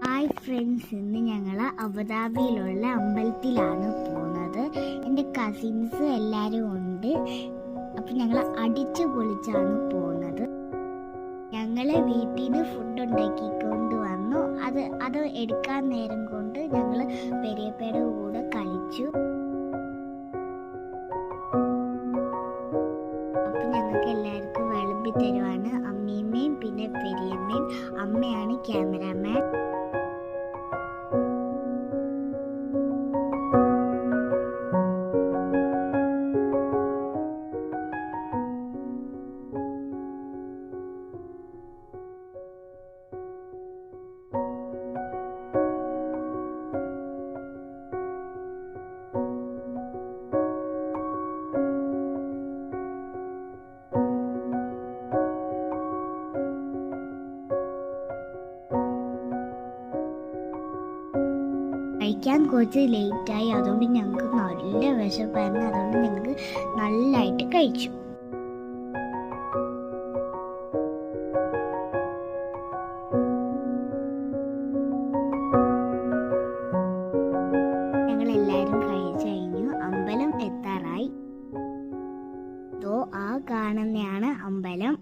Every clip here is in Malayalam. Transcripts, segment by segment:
ഹായ് ഫ്രണ്ട്സ്, ഇന്ന് ഞങ്ങൾ അബുദാബിയിലുള്ള അമ്പലത്തിലാണ് പോകുന്നത്. എൻ്റെ കസിൻസ് എല്ലാവരും ഉണ്ട്. അപ്പം ഞങ്ങൾ അടിച്ചു പൊളിച്ചാണ് പോകുന്നത്. ഞങ്ങൾ വീട്ടിൽ നിന്ന് ഫുഡ് ഉണ്ടാക്കിക്കൊണ്ട് വന്നു. അത് എടുക്കാൻ നേരം കൊണ്ട് ഞങ്ങൾ പെരിയപ്പയുടെ കൂടെ കളിച്ചു. അപ്പം ഞങ്ങൾക്ക് എല്ലാവർക്കും വിളമ്പി തരുവാണ് അമ്മീമ്മയും പിന്നെ പെരിയമ്മയും. അമ്മയാണ് ക്യാമറാമാൻ. കഴിക്കാൻ കുറച്ച് ലേറ്റായി, അതുകൊണ്ട് ഞങ്ങൾക്ക് നല്ല വിശപ്പായിരുന്നു. അതുകൊണ്ട് ഞങ്ങൾക്ക് നല്ലതായിട്ട് കഴിച്ചു. ഞങ്ങളെല്ലാവരും കഴിച്ചു കഴിഞ്ഞു. അമ്പലം എത്താറായി. ആ കാണുന്നതാണ് അമ്പലം.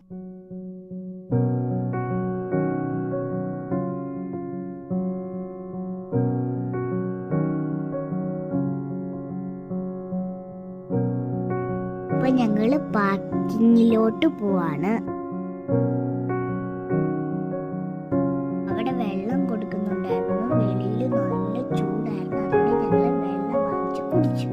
അപ്പൊ ഞങ്ങള് പാർക്കിങ്ങിലോട്ട് പോവാണ്. അവിടെ വെള്ളം കൊടുക്കുന്നുണ്ടായിരുന്നു. വെളിയിൽ നല്ല ചൂടായിരുന്നു. അതുകൊണ്ട് ഞങ്ങള് വെള്ളം വാങ്ങിച്ചു കുടിച്ചു.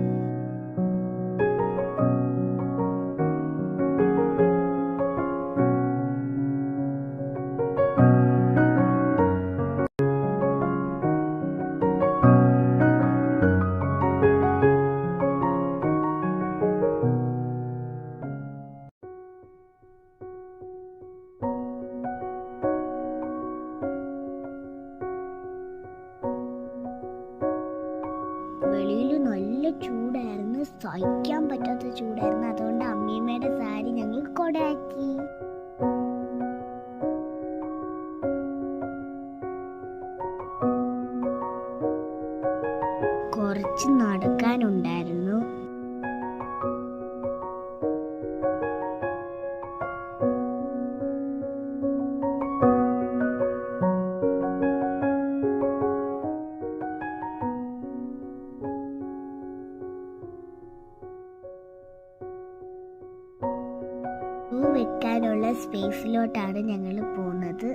വെളിയിൽ നല്ല ചൂടായിരുന്നു, സഹിക്കാൻ പറ്റാത്ത ചൂടായിരുന്നു. അതുകൊണ്ട് അമ്മീമ്മയുടെ സാരി ഞങ്ങൾ കൊടയാക്കി. കുറച്ച് നടക്കാനുണ്ടായിരുന്നു. വെക്കാനുള്ള സ്പേസിലോട്ടാണ് ഞങ്ങൾ പോകുന്നത്.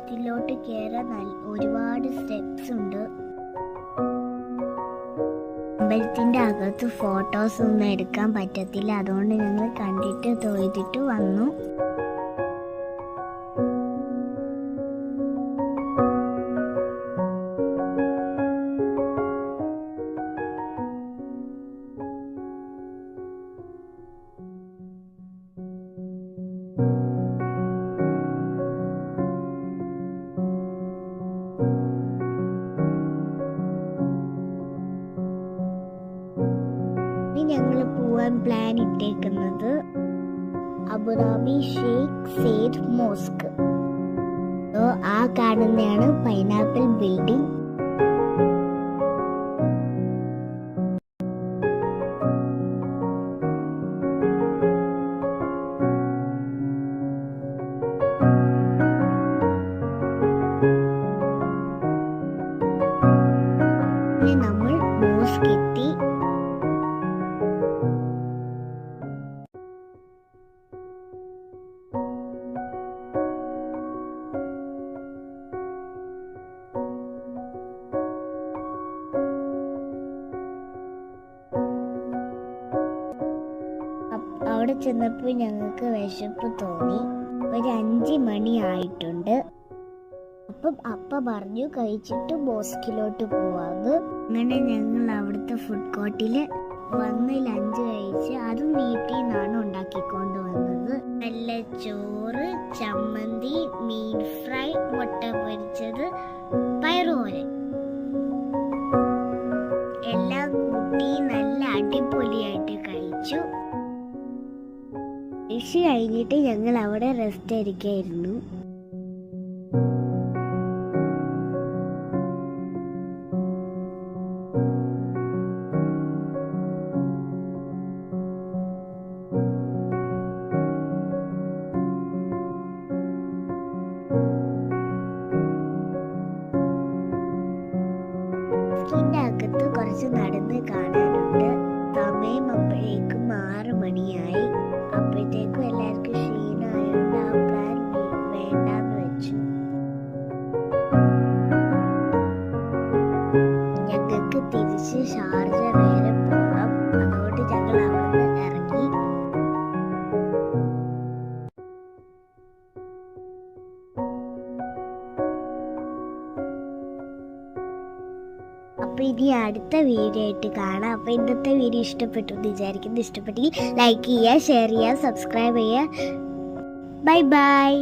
ഇതിലോട്ട് കയറാൻ ഒരുപാട് സ്റ്റെപ്സ് ഉണ്ട്. അമ്പലത്തിന്റെ അകത്ത് ഫോട്ടോസ് ഒന്നും എടുക്കാൻ പറ്റത്തില്ല. അതുകൊണ്ട് ഞങ്ങൾ കണ്ടിട്ട് തൊഴുതിട്ട് വന്നു. ഞങ്ങൾ പോവാൻ പ്ലാൻ ഇട്ടേക്കുന്നത് അബുദാബി ഷെയ്ഖ് സയ്യിദ് മോസ്ക്. ആ കാണുന്നതാണ് പൈനാപ്പിൾ ബിൽഡിംഗ്. നമ്മൾ മോസ്ക് എത്തി. അവിടെ ചെന്നപ്പോൾ ഞങ്ങൾക്ക് വിശപ്പ് തോന്നി. ഒരു 5 മണി ആയിട്ടുണ്ട്. അപ്പം അപ്പ പറഞ്ഞു കഴിച്ചിട്ട് മോസ്കിലോട്ട് പോവാന്ന്. അങ്ങനെ ഞങ്ങൾ അവിടുത്തെ ഫുഡ് കോർട്ടില് വന്ന് ലഞ്ച് കഴിച്ച്. അതും വീട്ടിൽ നിന്നാണ് ഉണ്ടാക്കിക്കൊണ്ട് വന്നത്. നല്ല ചോറ്, ചമ്മന്തി, മീൻ ഫ്രൈ, മുട്ട പൊരിച്ചത്, പയറുപോലെ എല്ലാം കൂട്ടി നല്ല അടിപൊളിയായിട്ട് കഴിച്ചു. കഴിച്ച് കഴിഞ്ഞിട്ട് ഞങ്ങൾ അവിടെ റെസ്റ്റ് എടുക്കായിരുന്നു. ഇതിൻ്റെ അകത്ത് കുറച്ച് നടന്ന് കാണാനുണ്ട്. സമയം അപ്പോഴേക്കും 6 മണിയായി. അപ്പോഴത്തേക്കും എല്ലാവർക്കും ക്ഷീണമായോണ്ട് ആ പ്ലാൻ വേണ്ടാന്ന് വെച്ചു. ഞങ്ങൾക്ക് തിരിച്ച് ഷാർജ വരെ പോകാം. അതുകൊണ്ട് ഞങ്ങൾ അവിടെ നിന്ന് ഇറങ്ങി. അപ്പോൾ ഇനി അടുത്ത വീഡിയോ ആയിട്ട് കാണാം. അപ്പോൾ ഇന്നത്തെ വീഡിയോ ഇഷ്ടപ്പെട്ടു എന്ന് വിചാരിക്കുന്നു. ഇഷ്ടപ്പെട്ടെങ്കിൽ ലൈക്ക് ചെയ്യുക, ഷെയർ ചെയ്യുക, സബ്സ്ക്രൈബ് ചെയ്യുക. Bye bye.